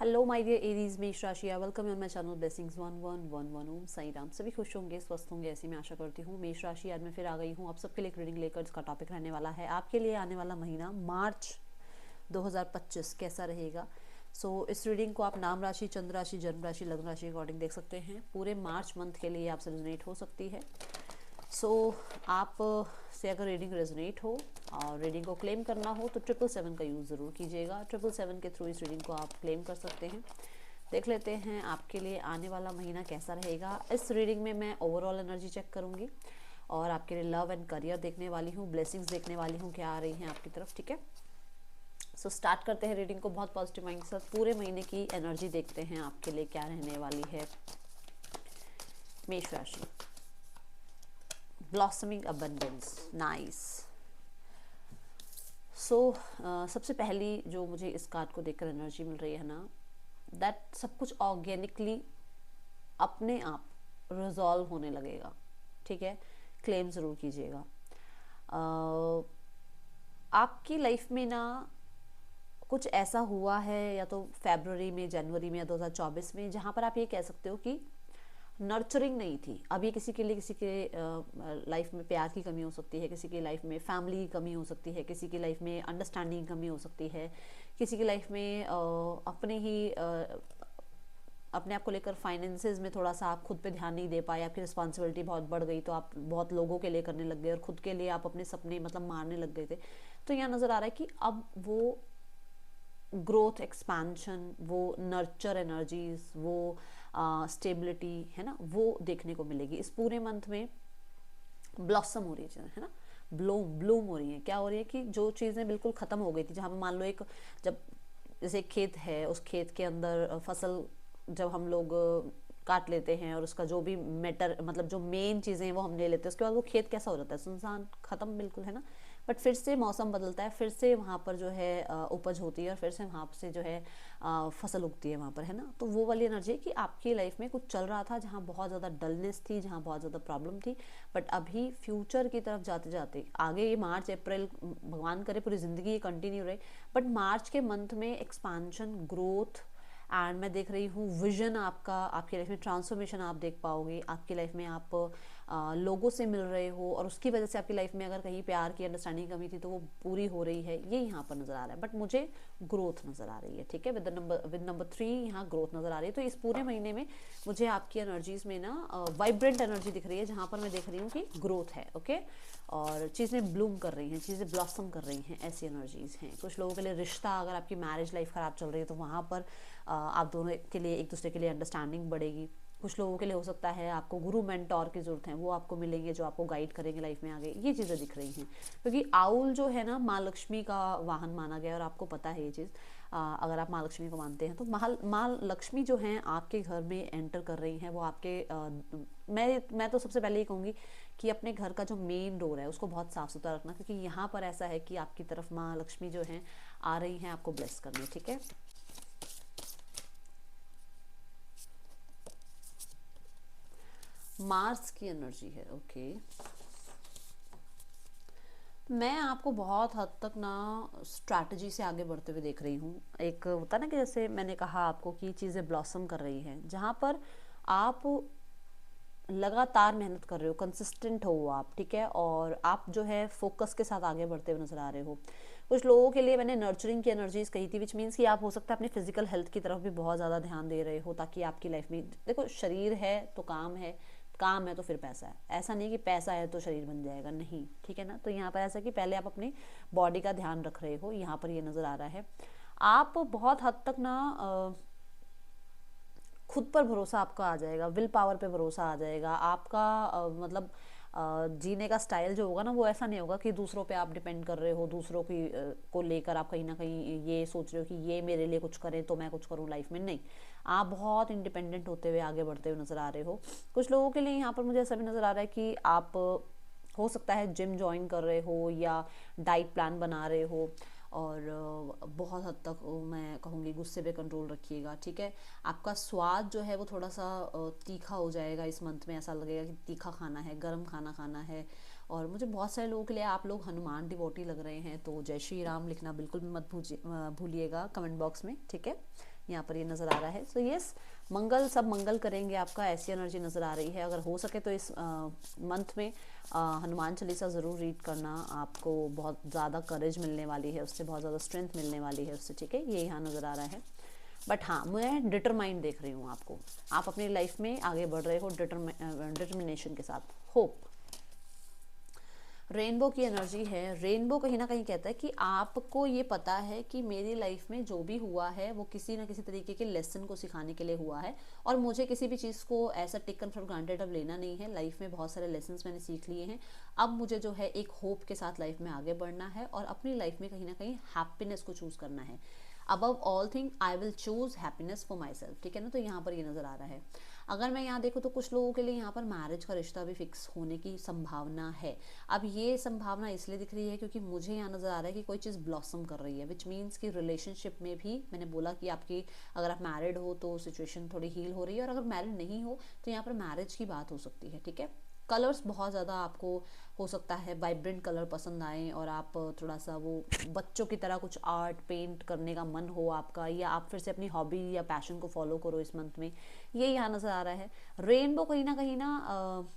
Hello my dear Aries, मेष राशि, welcome on my channel blessings 1111 ओम साई राम। सभी खुश होंगे, स्वस्थ होंगे, ऐसी मैं आशा करती हूँ। मेष राशि, आज मैं फिर आ गई हूँ आप सबके लिए एक रीडिंग लेकर। इसका टॉपिक रहने वाला है आपके लिए आने वाला महीना मार्च 2025 कैसा रहेगा। इस रीडिंग को आप नाम राशि, चंद्र राशि, जन्म राशि, लग्न राशि के अकॉर्डिंग देख सकते हैं। पूरे मार्च मंथ के लिए आपसे रेजोनेट हो सकती है। आप से अगर रीडिंग रेजोनेट हो और रीडिंग को क्लेम करना हो तो 777 का यूज़ ज़रूर कीजिएगा। 777 के थ्रू इस रीडिंग को आप क्लेम कर सकते हैं। देख लेते हैं आपके लिए आने वाला महीना कैसा रहेगा। इस रीडिंग में मैं ओवरऑल एनर्जी चेक करूँगी और आपके लिए लव एंड करियर देखने वाली हूँ, ब्लेसिंग्स देखने वाली हूँ क्या आ रही हैं आपकी तरफ। ठीक है, स्टार्ट करते हैं रीडिंग को बहुत पॉजिटिव माइंड के साथ। पूरे महीने की एनर्जी देखते हैं आपके लिए क्या रहने वाली है। मेष राशि, ब्लॉसमिंग अबंडेंस, नाइस। सबसे पहली जो मुझे इस कार्ड को देखकर एनर्जी मिल रही है ना, दैट सब कुछ ऑर्गेनिकली अपने आप रिजॉल्व होने लगेगा। ठीक है, क्लेम ज़रूर कीजिएगा। आपकी लाइफ में ना कुछ ऐसा हुआ है या तो फरवरी में, जनवरी में या 2024 में, जहाँ पर आप ये कह सकते हो कि नर्चरिंग नहीं थी। अभी किसी के लिए, किसी के लाइफ में प्यार की कमी हो सकती है, किसी की लाइफ में फैमिली की कमी हो सकती है, किसी की लाइफ में अंडरस्टैंडिंग की कमी हो सकती है, किसी की लाइफ में अपने आप को लेकर फाइनेंसेस में थोड़ा सा आप खुद पे ध्यान नहीं दे पाए, आपकी रिस्पॉन्सिबिलिटी बहुत बढ़ गई तो आप बहुत लोगों के लिए करने लग गए और खुद के लिए आप अपने सपने मतलब मारने लग गए थे। तो यहाँ नज़र आ रहा है कि अब वो ग्रोथ, एक्सपेंशन, वो नर्चर एनर्जीज, वो स्टेबिलिटी है ना, वो देखने को मिलेगी इस पूरे मंथ में। ब्लॉसम हो रही है ना, ब्लूम हो रही है। क्या हो रही है कि जो चीज़ें बिल्कुल ख़त्म हो गई थी, जहाँ पर मान लो एक, जब जैसे एक खेत है, उस खेत के अंदर फसल जब हम लोग काट लेते हैं और उसका जो भी मैटर मतलब जो मेन चीज़ें हैं वो हम ले लेते हैं, उसके बाद वो खेत कैसा हो जाता है, सुनसान, ख़त्म बिल्कुल, है ना। बट फिर से मौसम बदलता है, फिर से वहाँ पर जो है उपज होती है और फिर से वहाँ से जो है फसल उगती है वहाँ पर, है ना। तो वो वाली एनर्जी कि आपकी लाइफ में कुछ चल रहा था जहाँ बहुत ज़्यादा डलनेस थी, जहाँ बहुत ज़्यादा प्रॉब्लम थी, बट अभी फ्यूचर की तरफ जाते जाते आगे ये मार्च अप्रैल, भगवान करे पूरी ज़िंदगी ये कंटिन्यू रहे, बट मार्च के मंथ में एक्सपांशन, ग्रोथ एंड मैं देख रही हूँ विजन आपका, आपकी लाइफ में ट्रांसफॉर्मेशन आप देख पाओगे। आपकी लाइफ में आप लोगों से मिल रहे हो और उसकी वजह से आपकी लाइफ में अगर कहीं प्यार की अंडरस्टैंडिंग कमी थी तो वो पूरी हो रही है, ये यहाँ पर नज़र आ रहा है। बट मुझे ग्रोथ नज़र आ रही है। ठीक है, विद नंबर 3 यहाँ ग्रोथ नज़र आ रही है। तो इस पूरे महीने में मुझे आपकी एनर्जीज में ना वाइब्रेंट एनर्जी दिख रही है, जहाँ पर मैं देख रही हूँ कि ग्रोथ है। ओके, और चीज़ें ब्लूम कर रही हैं, चीज़ें ब्लॉसम कर रही हैं, ऐसी एनर्जीज हैं। कुछ लोगों के लिए रिश्ता, अगर आपकी मैरिज लाइफ ख़राब चल रही है तो वहाँ पर आप दोनों के लिए, एक दूसरे के लिए अंडरस्टैंडिंग बढ़ेगी। कुछ लोगों के लिए हो सकता है आपको गुरु मेंटोर की ज़रूरत है, वो आपको मिलेंगे जो आपको गाइड करेंगे लाइफ में आगे। ये चीज़ें दिख रही हैं क्योंकि आउल जो है ना माँ लक्ष्मी का वाहन माना गया और आपको पता है ये चीज़। अगर आप माँ लक्ष्मी को मानते हैं तो माँ लक्ष्मी जो हैं आपके घर में एंटर कर रही हैं। वो आपके मैं तो सबसे पहले ये कहूँगी कि अपने घर का जो मेन डोर है उसको बहुत साफ़ सुथरा रखना, क्योंकि यहाँ पर ऐसा है कि आपकी तरफ माँ लक्ष्मी जो हैं आ रही हैं आपको ब्लेस करने। ठीक है, मार्स की एनर्जी है। ओके, मैं आपको बहुत हद तक ना स्ट्रैटेजी से आगे बढ़ते हुए देख रही हूँ। एक होता ना कि जैसे मैंने कहा आपको कि चीज़ें ब्लॉसम कर रही हैं, जहाँ पर आप लगातार मेहनत कर रहे हो, कंसिस्टेंट हो आप। ठीक है, और आप जो है फोकस के साथ आगे बढ़ते हुए नजर आ रहे हो। कुछ लोगों के लिए मैंने नर्चरिंग की एनर्जीज कही थी, विच मीन्स कि आप हो सकता है अपनी फिजिकल हेल्थ की तरफ भी बहुत ज़्यादा ध्यान दे रहे हो, ताकि आपकी लाइफ में, देखो शरीर है तो काम है, काम है तो फिर पैसा है। ऐसा नहीं कि पैसा है तो शरीर बन जाएगा, नहीं। ठीक है ना, तो यहाँ पर ऐसा कि पहले आप अपनी बॉडी का ध्यान रख रहे हो, यहाँ पर ये नज़र आ रहा है। आप बहुत हद तक ना खुद पर भरोसा आपका आ जाएगा, विल पावर पे भरोसा आ जाएगा आपका। मतलब जीने का स्टाइल जो होगा ना वो ऐसा नहीं होगा कि दूसरों पे आप डिपेंड कर रहे हो, दूसरों की को लेकर आप कहीं ना कहीं ये सोच रहे हो कि ये मेरे लिए कुछ करें तो मैं कुछ करूं लाइफ में। नहीं, आप बहुत इंडिपेंडेंट होते हुए आगे बढ़ते हुए नज़र आ रहे हो। कुछ लोगों के लिए यहाँ पर मुझे ऐसा भी नज़र आ रहा है कि आप हो सकता है जिम ज्वाइन कर रहे हो या डाइट प्लान बना रहे हो, और बहुत हद तक मैं कहूँगी गुस्से पे कंट्रोल रखिएगा। ठीक है, आपका स्वाद जो है वो थोड़ा सा तीखा हो जाएगा इस मंथ में। ऐसा लगेगा कि तीखा खाना है, गर्म खाना खाना है। और मुझे बहुत सारे लोगों के लिए, आप लोग हनुमान डिवोटी लग रहे हैं तो जय श्री राम लिखना बिल्कुल भी मत भूलिएगा कमेंट बॉक्स में। ठीक है, यहाँ पर ये नज़र आ रहा है। सो यस, मंगल सब मंगल करेंगे आपका, ऐसी एनर्जी नज़र आ रही है। अगर हो सके तो इस मंथ में हनुमान चालीसा ज़रूर रीड करना, आपको बहुत ज़्यादा करेज मिलने वाली है उससे, बहुत ज़्यादा स्ट्रेंथ मिलने वाली है उससे, ठीक है, ये यहाँ नज़र आ रहा है। बट हाँ, मैं डिटरमाइंड देख रही हूँ आपको, आप अपनी लाइफ में आगे बढ़ रहे हो डिटर्मिनेशन के साथ। होप रेनबो की एनर्जी है। रेनबो कहीं ना कहीं कहता है कि आपको ये पता है कि मेरी लाइफ में जो भी हुआ है वो किसी ना किसी तरीके के लेसन को सिखाने के लिए हुआ है, और मुझे किसी भी चीज़ को ऐसा टेकन फॉर ग्रांटेड अब लेना नहीं है। लाइफ में बहुत सारे लेसन मैंने सीख लिए हैं, अब मुझे जो है एक होप के साथ लाइफ में आगे बढ़ना है और अपनी लाइफ में कहीं ना कहीं हैप्पीनेस को चूज़ करना है। Above all thing I will choose happiness for my self, ठीक है ना। तो यहाँ पर ये नज़र आ रहा है। अगर मैं यहाँ देखूँ तो कुछ लोगों के लिए यहाँ पर मैरिज का रिश्ता भी फिक्स होने की संभावना है। अब ये संभावना इसलिए दिख रही है क्योंकि मुझे यहाँ नज़र आ रहा है कि कोई चीज़ ब्लॉसम कर रही है, विच मीन्स कि रिलेशनशिप में भी मैंने बोला कि आपकी, अगर आप मैरिड हो तो सिचुएशन थोड़ी हील हो रही है, और अगर मैरिड नहीं हो तो यहाँ पर मैरिज की बात हो सकती है, ठीक है। कलर्स बहुत ज़्यादा आपको हो सकता है वाइब्रेंट कलर पसंद आए, और आप थोड़ा सा वो बच्चों की तरह कुछ आर्ट पेंट करने का मन हो आपका, या आप फिर से अपनी हॉबी या पैशन को फॉलो करो इस मंथ में, ये यहाँ नज़र आ रहा है। रेनबो कहीं ना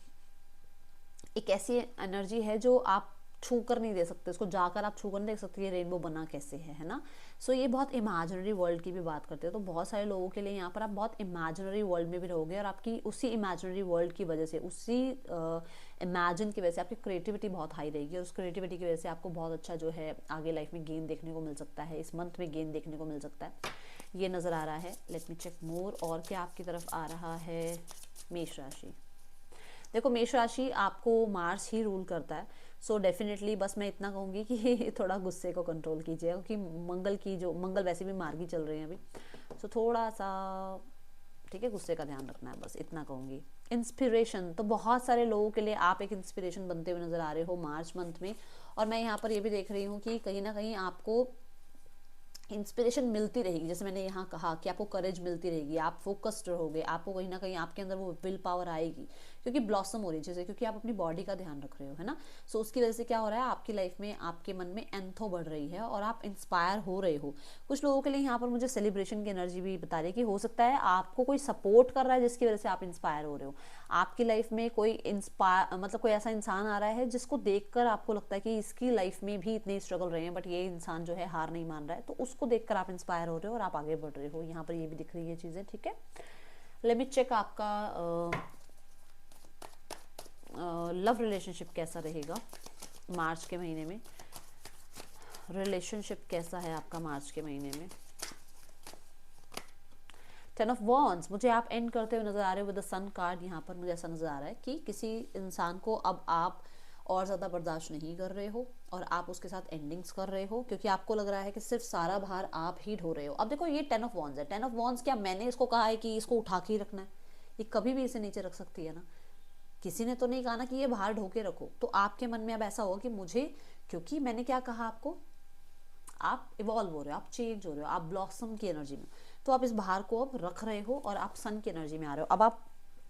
एक ऐसी एनर्जी है जो आप छू कर नहीं दे सकते, उसको जाकर आप छू कर नहीं देख सकते ये रेनबो बना कैसे है ना। सो ये बहुत इमेजिनरी वर्ल्ड की भी बात करते हैं, तो बहुत सारे लोगों के लिए यहाँ पर आप बहुत इमेजिनरी वर्ल्ड में भी रहोगे, और आपकी उसी इमेजिनरी वर्ल्ड की वजह से, उसी इमेजिन की वजह से आपकी क्रिएटिविटी बहुत हाई रहेगी, और उस क्रिएटिविटी की वजह से आपको बहुत अच्छा जो है आगे लाइफ में गेन देखने को मिल सकता है, इस मंथ में गेन देखने को मिल सकता है, ये नज़र आ रहा है। लेट मी चेक मोर, और क्या आपकी तरफ आ रहा है। मेष राशि, देखो मेष राशि आपको मार्स ही रूल करता है, सो डेफिनेटली बस मैं इतना कहूँगी कि थोड़ा गुस्से को कंट्रोल कीजिए, क्योंकि मंगल वैसे भी मार्गी चल रहे हैं अभी, सो थोड़ा सा ठीक है गुस्से का ध्यान रखना है, बस इतना कहूँगी। इंस्पिरेशन, तो बहुत सारे लोगों के लिए आप एक इंस्पिरेशन बनते हुए नजर आ रहे हो मार्च मंथ में, और मैं यहाँ पर ये भी देख रही हूँ कि कहीं ना कहीं आपको इंस्पिरेशन मिलती रहेगी। जैसे मैंने यहाँ कहा कि आपको करेज मिलती रहेगी, आप फोकस्ड रहोगे, आपको कहीं ना कहीं आपके अंदर वो विल पावर आएगी, क्योंकि ब्लॉसम हो रही है चीज़ें, क्योंकि आप अपनी बॉडी का ध्यान रख रहे हो, है ना। सो उसकी वजह से क्या हो रहा है, आपकी लाइफ में आपके मन में एंथो बढ़ रही है और आप इंस्पायर हो रहे हो। कुछ लोगों के लिए यहाँ पर मुझे सेलिब्रेशन की एनर्जी भी बता रही है कि हो सकता है आपको कोई सपोर्ट कर रहा है जिसकी वजह से आप इंस्पायर हो रहे हो। आपकी लाइफ में कोई इंस्पायर मतलब कोई ऐसा इंसान आ रहा है जिसको देखकर आपको लगता है कि इसकी लाइफ में भी इतने स्ट्रगल रहे हैं, बट ये इंसान जो है हार नहीं मान रहा है, तो उसको देखकर आप इंस्पायर हो रहे हो और आप आगे बढ़ रहे हो। यहाँ पर ये भी दिख रही है चीज़ें, ठीक है। लेट मी चेक आपका लव रिलेशनशिप कैसा रहेगा मार्च के महीने में। रिलेशनशिप कैसा है आपका मार्च के महीने में। 10 ऑफ वॉन्ड्स, मुझे आप एंड करते हुए नजर आ रहे हो विद द सन कार्ड। यहाँ पर मुझे ऐसा नजर आ रहा है कि किसी इंसान को अब आप और ज़्यादा बर्दाश्त नहीं कर रहे हो और आप उसके साथ एंडिंग्स कर रहे हो, क्योंकि आपको लग रहा है कि सिर्फ सारा भार आप ही ढो रहे हो। अब देखो ये 10 ऑफ वॉन्ड्स है। 10 ऑफ वॉन्ड्स क्या मैंने इसको कहा है कि इसको उठा के ही रखना है, ये कभी भी इसे नीचे रख सकती है ना। किसी ने तो नहीं कहा ना कि ये भार ढो के रखो। तो आपके मन में अब ऐसा होगा कि मुझे, क्योंकि मैंने क्या कहा आपको, आप इवॉल्व हो रहे हो, आप चेंज हो रहे हो, आप ब्लॉसम की एनर्जी में, तो आप इस भार को अब रख रहे हो और आप सन की एनर्जी में आ रहे हो। अब आप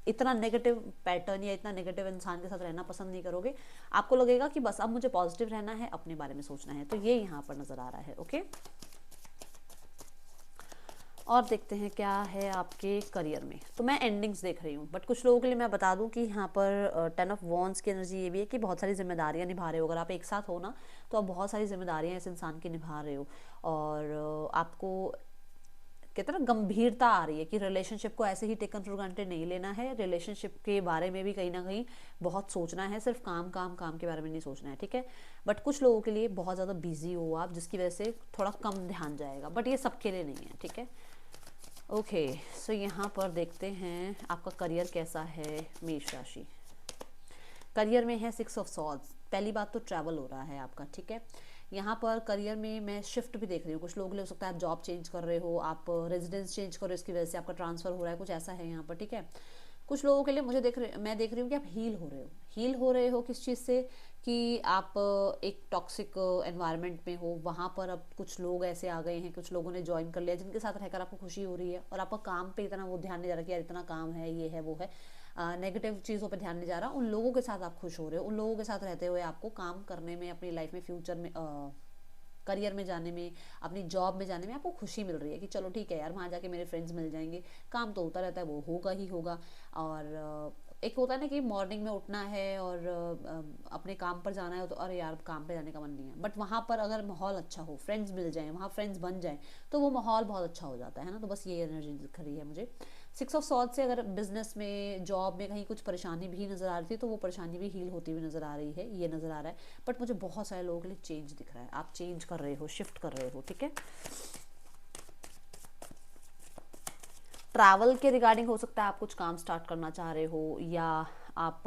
इतना नेगेटिव पैटर्न या इतना नेगेटिव इंसान के साथ रहना पसंद नहीं करोगे। आपको लगेगा कि बस अब मुझे पॉजिटिव रहना है, अपने बारे में सोचना है। तो ये यहाँ पर नजर आ रहा है, ओके। और देखते हैं क्या है आपके करियर में। तो मैं एंडिंग्स देख रही हूँ, बट कुछ लोगों के लिए मैं बता दूँ कि यहाँ पर 10 ऑफ वॉन्ड्स की एनर्जी ये भी है कि बहुत सारी जिम्मेदारियाँ निभा रहे हो। अगर आप एक साथ हो ना तो आप बहुत सारी जिम्मेदारियाँ इस इंसान की निभा रहे हो, और आपको कहते हैं ना गंभीरता आ रही है कि रिलेशनशिप को ऐसे ही टेकन फॉर ग्रांटेड नहीं लेना है। रिलेशनशिप के बारे में भी कहीं ना कहीं बहुत सोचना है, सिर्फ काम काम काम के बारे में नहीं सोचना है, ठीक है। बट कुछ लोगों के लिए बहुत ज़्यादा बिजी हो आप, जिसकी वजह से थोड़ा कम ध्यान जाएगा, बट ये सबके लिए नहीं है, ठीक है। ओके, सो यहाँ पर देखते हैं आपका करियर कैसा है मेष राशि। करियर में है 6 ऑफ सॉर्ड्स। पहली बात तो ट्रैवल हो रहा है आपका, ठीक है। यहाँ पर करियर में मैं शिफ्ट भी देख रही हूँ। कुछ लोगों के लिए हो सकता है आप जॉब चेंज कर रहे हो, आप रेजिडेंस चेंज कर रहे हो, इसकी वजह से आपका ट्रांसफर हो रहा है, कुछ ऐसा है यहाँ पर, ठीक है। कुछ लोगों के लिए मैं देख रही हूँ कि आप हील हो रहे हो। हील हो रहे हो किस चीज़ से, कि आप एक टॉक्सिक एनवायरनमेंट में हो, वहाँ पर अब कुछ लोग ऐसे आ गए हैं, कुछ लोगों ने ज्वाइन कर लिया जिनके साथ रहकर आपको खुशी हो रही है, और आपका काम पे इतना वो ध्यान नहीं जा रहा कि यार इतना काम है, ये है वो है, नेगेटिव चीज़ों पे ध्यान नहीं जा रहा। उन लोगों के साथ आप खुश हो रहे हो, उन लोगों के साथ रहते हुए आपको काम करने में, अपनी लाइफ में, फ्यूचर में करियर में जाने में, अपनी जॉब में जाने में आपको खुशी मिल रही है कि चलो ठीक है यार, वहाँ जाके मेरे फ्रेंड्स मिल जाएंगे, काम तो होता रहता है, वो होगा ही होगा। और एक होता है ना कि मॉर्निंग में उठना है और अपने काम पर जाना है, तो अरे यार काम पे जाने का मन नहीं है, बट वहाँ पर अगर माहौल अच्छा हो, फ्रेंड्स मिल जाएं, वहाँ फ्रेंड्स बन जाएं, तो वो माहौल बहुत अच्छा हो जाता है ना। तो बस ये एनर्जी दिख रही है मुझे। 6 ऑफ सॉर्ड से अगर बिजनेस में, जॉब में कहीं कुछ परेशानी भी नज़र आ रही थी, तो वो परेशानी भी हील होती हुई नज़र आ रही है, ये नज़र आ रहा है। बट मुझे बहुत सारे लोगों के लिए चेंज दिख रहा है, आप चेंज कर रहे हो, शिफ्ट कर रहे हो, ठीक है। ट्रैवल के रिगार्डिंग हो सकता है आप कुछ काम स्टार्ट करना चाह रहे हो, या आप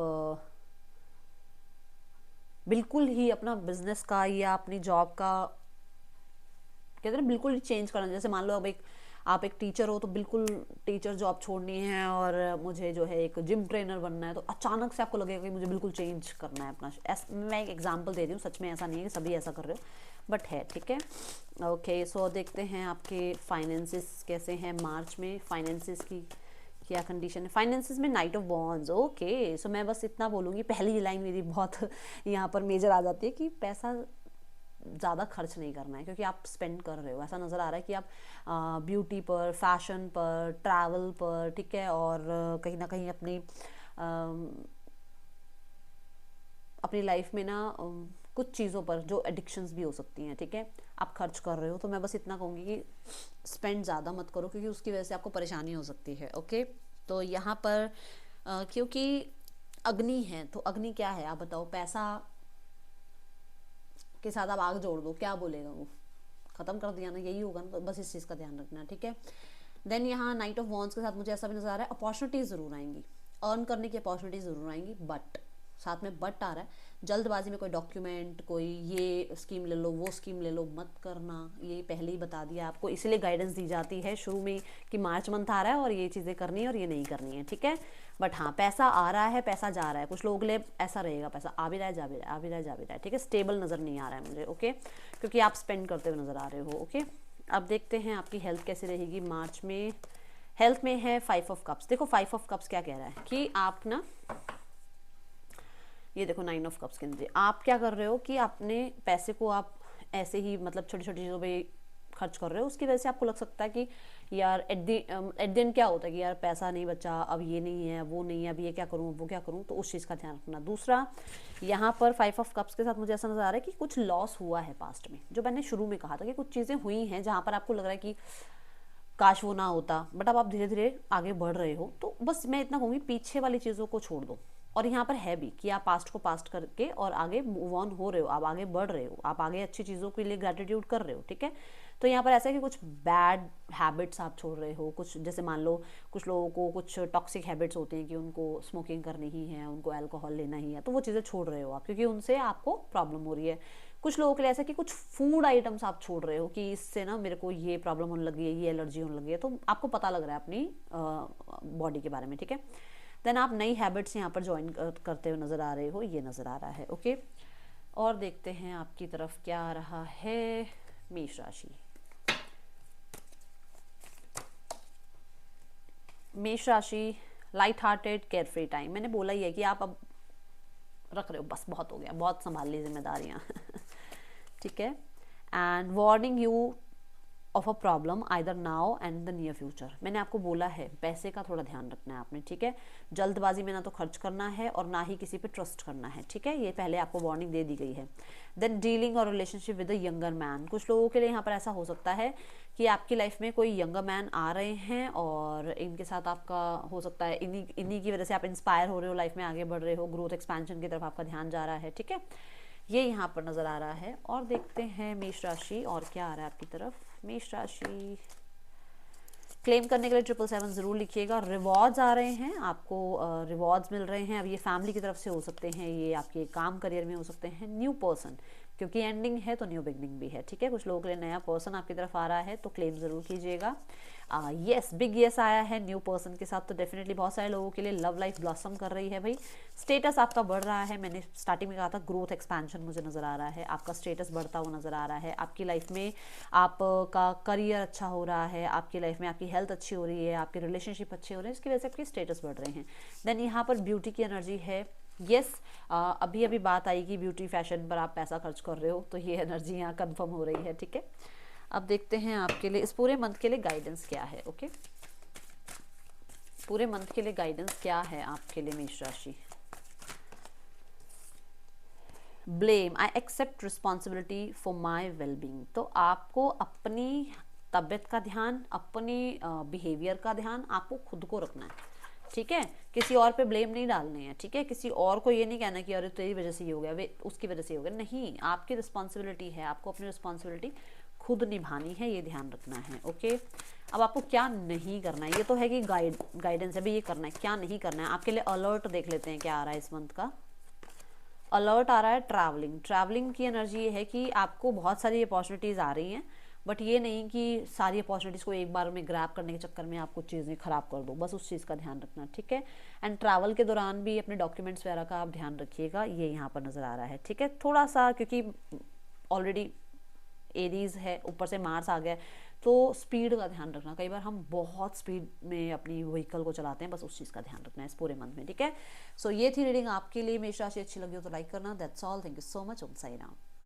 बिल्कुल ही अपना बिजनेस का या अपनी जॉब का, कहते हैं ना, बिल्कुल ही चेंज करना। जैसे मान लो अब आप एक टीचर हो, तो बिल्कुल टीचर जॉब छोड़नी है और मुझे जो है एक जिम ट्रेनर बनना है, तो अचानक से आपको लगेगा कि मुझे बिल्कुल चेंज करना है अपना। मैं एक एग्जांपल दे रही हूँ, सच में ऐसा नहीं है कि सभी ऐसा कर रहे हो, बट है, ठीक है। ओके, सो देखते हैं आपके फाइनेंसिस कैसे हैं मार्च में। फाइनेंसिस की क्या कंडीशन है फाइनेंसिस में? Night of wands. ओके, सो मैं बस इतना बोलूँगी, पहली लाइन मेरी बहुत यहाँ पर मेजर आ जाती है कि पैसा ज़्यादा खर्च नहीं करना है, क्योंकि आप स्पेंड कर रहे हो। ऐसा नज़र आ रहा है कि आप ब्यूटी पर, फैशन पर, ट्रैवल पर, ठीक है, और कहीं ना कहीं अपनी लाइफ में ना कुछ चीज़ों पर जो एडिक्शंस भी हो सकती हैं, ठीक है, आप खर्च कर रहे हो। तो मैं बस इतना कहूँगी कि स्पेंड ज़्यादा मत करो, क्योंकि उसकी वजह से आपको परेशानी हो सकती है। ओके, तो यहाँ पर क्योंकि अग्नि है, तो अग्नि क्या है आप बताओ? पैसा के साथ आप आग जोड़ दो, क्या बोलेगा वो? खत्म कर दिया ना, यही होगा ना। तो बस इस चीज़ का ध्यान रखना, ठीक है। देन यहाँ नाइट ऑफ वॉन्ड्स के साथ मुझे ऐसा भी नजर आ रहा है, अपॉर्चुनिटीज जरूर आएंगी, अर्न करने की अपॉर्चुनिटीज जरूर आएंगी, बट साथ में बट आ रहा है, जल्दबाजी में कोई डॉक्यूमेंट, कोई ये स्कीम ले लो, वो स्कीम ले लो, मत करना। ये पहले ही बता दिया आपको, इसलिए गाइडेंस दी जाती है शुरू में कि मार्च मंथ आ रहा है और ये चीज़ें करनी है और ये नहीं करनी है, ठीक है। बट हाँ, पैसा आ रहा है, पैसा जा रहा है, कुछ लोगों के लिए ऐसा रहेगा, पैसा आ भी रहा है, जा भी रहा है, आ भी रहा है, जा भी रहा है, ठीक है। स्टेबल नज़र नहीं आ रहा है मुझे, ओके, क्योंकि आप स्पेंड करते हुए नज़र आ रहे हो, ओके। अब देखते हैं आपकी हेल्थ कैसे रहेगी मार्च में। हेल्थ में है 5 ऑफ कप्स। देखो 5 ऑफ कप्स क्या कह रहा है कि आप ना, ये देखो 9 ऑफ कप्स के अंदर आप क्या कर रहे हो कि अपने पैसे को आप ऐसे ही मतलब छोटी छोटी चीज़ों पे खर्च कर रहे हो, उसकी वजह से आपको लग सकता है कि यार एट द एंड क्या होता है कि यार पैसा नहीं बचा, अब ये नहीं है, वो नहीं है, अब ये क्या करूँ, वो क्या करूँ, तो उस चीज़ का ध्यान रखना। दूसरा, यहाँ पर 5 ऑफ कप्स के साथ मुझे ऐसा नजर आ रहा है कि कुछ लॉस हुआ है पास्ट में, जो मैंने शुरू में कहा था कि कुछ चीज़ें हुई हैं जहाँ पर आपको लग रहा है कि काश वो ना होता, बट अब आप धीरे धीरे आगे बढ़ रहे हो। तो बस मैं इतना कहूँगी, पीछे वाली चीज़ों को छोड़ दो। और यहाँ पर है भी कि आप पास्ट को पास्ट करके और आगे मूव ऑन हो रहे हो, आप आगे बढ़ रहे हो, आप आगे अच्छी चीज़ों के लिए ग्रेटिट्यूड कर रहे हो, ठीक है। तो यहाँ पर ऐसा है कि कुछ बैड हैबिट्स आप छोड़ रहे हो, कुछ जैसे मान लो कुछ लोगों को कुछ टॉक्सिक हैबिट्स होते हैं कि उनको स्मोकिंग करनी ही है, उनको अल्कोहल लेना ही है, तो वो चीज़ें छोड़ रहे हो आप, क्योंकि उनसे आपको प्रॉब्लम हो रही है। कुछ लोगों के लिए ऐसा कि कुछ फूड आइटम्स आप छोड़ रहे हो कि इससे ना मेरे को ये प्रॉब्लम होने लगी है, ये एलर्जी होने लगी है, तो आपको पता लग रहा है अपनी बॉडी के बारे में, ठीक है। देन आप नई हैबिट्स यहाँ पर ज्वाइन करते हुए नज़र आ रहे हो, ये नज़र आ रहा है, ओके। और देखते हैं आपकी तरफ क्या आ रहा है मेष राशि। मेष राशि, light hearted, care free time. मैंने बोला ही है कि आप अब रख रहे हो, बस बहुत हो गया, बहुत संभाल ली जिम्मेदारियाँ ठीक है। And warning you of a problem either now and the near future. मैंने आपको बोला है पैसे का थोड़ा ध्यान रखना है आपने, ठीक है। जल्दबाजी में ना तो खर्च करना है और ना ही किसी पे ट्रस्ट करना है, ठीक है, ये पहले आपको वार्निंग दे दी गई है। देन डीलिंग और relationship with a younger man. कुछ लोगों के लिए यहाँ पर ऐसा हो सकता है कि आपकी लाइफ में कोई यंगर मैन आ रहे हैं और इनके साथ आपका हो सकता है, इन्हीं की वजह से आप इंस्पायर हो रहे हो, लाइफ में आगे बढ़ रहे हो, ग्रोथ एक्सपेंशन की तरफ आपका ध्यान जा रहा है, ठीक है, ये यहाँ पर नज़र आ रहा है। और देखते हैं मेष राशि और क्या आ रहा है आपकी तरफ। मेष राशि, क्लेम करने के लिए 777 ज़रूर लिखिएगा। रिवॉर्ड्स आ रहे हैं आपको, रिवॉर्ड्स मिल रहे हैं। अब ये फैमिली की तरफ से हो सकते हैं, ये आपके काम करियर में हो सकते हैं, न्यू पर्सन, क्योंकि एंडिंग है तो न्यू बिगनिंग भी है, ठीक है। कुछ लोगों के लिए नया पर्सन आपकी तरफ आ रहा है, तो क्लेम ज़रूर कीजिएगा। यस, बिग यस आया है न्यू पर्सन के साथ, तो डेफिनेटली बहुत सारे लोगों के लिए लव लाइफ ब्लॉसम कर रही है भाई। स्टेटस आपका बढ़ रहा है, मैंने स्टार्टिंग में कहा था ग्रोथ एक्सपेंशन मुझे नज़र आ रहा है, आपका स्टेटस बढ़ता हुआ नज़र आ रहा है। आपकी लाइफ में आपका करियर अच्छा हो रहा है, आपकी लाइफ में आपकी हेल्थ अच्छी हो रही है, आपके रिलेशनशिप अच्छे हो रहे हैं, इसकी वजह से आपके स्टेटस बढ़ रहे हैं। देन यहाँ पर ब्यूटी की एनर्जी है, यस, अभी अभी बात आएगी ब्यूटी फैशन पर, आप पैसा खर्च कर रहे हो तो ये एनर्जी यहाँ कंफर्म हो रही है, ठीक है। अब देखते हैं आपके लिए इस पूरे मंथ के लिए गाइडेंस क्या है। ओके, पूरे मंथ के लिए गाइडेंस क्या है आपके लिए मेष राशि। Blame, I accept responsibility for my wellbeing. तो आपको अपनी तबीयत का ध्यान, अपनी बिहेवियर का ध्यान आपको खुद को रखना है, ठीक है। किसी और पे ब्लेम नहीं डालने हैं, ठीक है। किसी और को ये नहीं कहना कि अरे तेरी वजह से ये हो गया, वे उसकी वजह से हो गया, नहीं। आपकी रिस्पॉन्सिबिलिटी है, आपको अपनी रिस्पॉन्सिबिलिटी खुद निभानी है, ये ध्यान रखना है। ओके, अब आपको क्या नहीं करना है, ये तो है कि गाइडेंस है, भी ये करना है, क्या नहीं करना है आपके लिए। अलर्ट देख लेते हैं क्या आ रहा है इस मंथ का। अलर्ट आ रहा है ट्रैवलिंग। ट्रैवलिंग की एनर्जी ये है कि आपको बहुत सारी अपॉर्चुनिटीज़ आ रही हैं, बट ये नहीं कि सारी अपॉर्चुनिटीज़ को एक बार में ग्रैब करने के चक्कर में आप कुछ चीज़ें ख़राब कर दो, बस उस चीज़ का ध्यान रखना, ठीक है। एंड ट्रैवल के दौरान भी अपने डॉक्यूमेंट्स वगैरह का आप ध्यान रखिएगा, ये यहाँ पर नज़र आ रहा है, ठीक है। थोड़ा सा क्योंकि ऑलरेडी एरीज है, ऊपर से मार्स आ गया, तो स्पीड का ध्यान रखना। कई बार हम बहुत स्पीड में अपनी व्हीकल को चलाते हैं, बस उस चीज़ का ध्यान रखना है इस पूरे मंथ में, ठीक है। सो ये थी रीडिंग आपके लिए। मेष राशि अच्छी लगी हो तो लाइक करना। That's all, thank you so much. Om Sai Ram.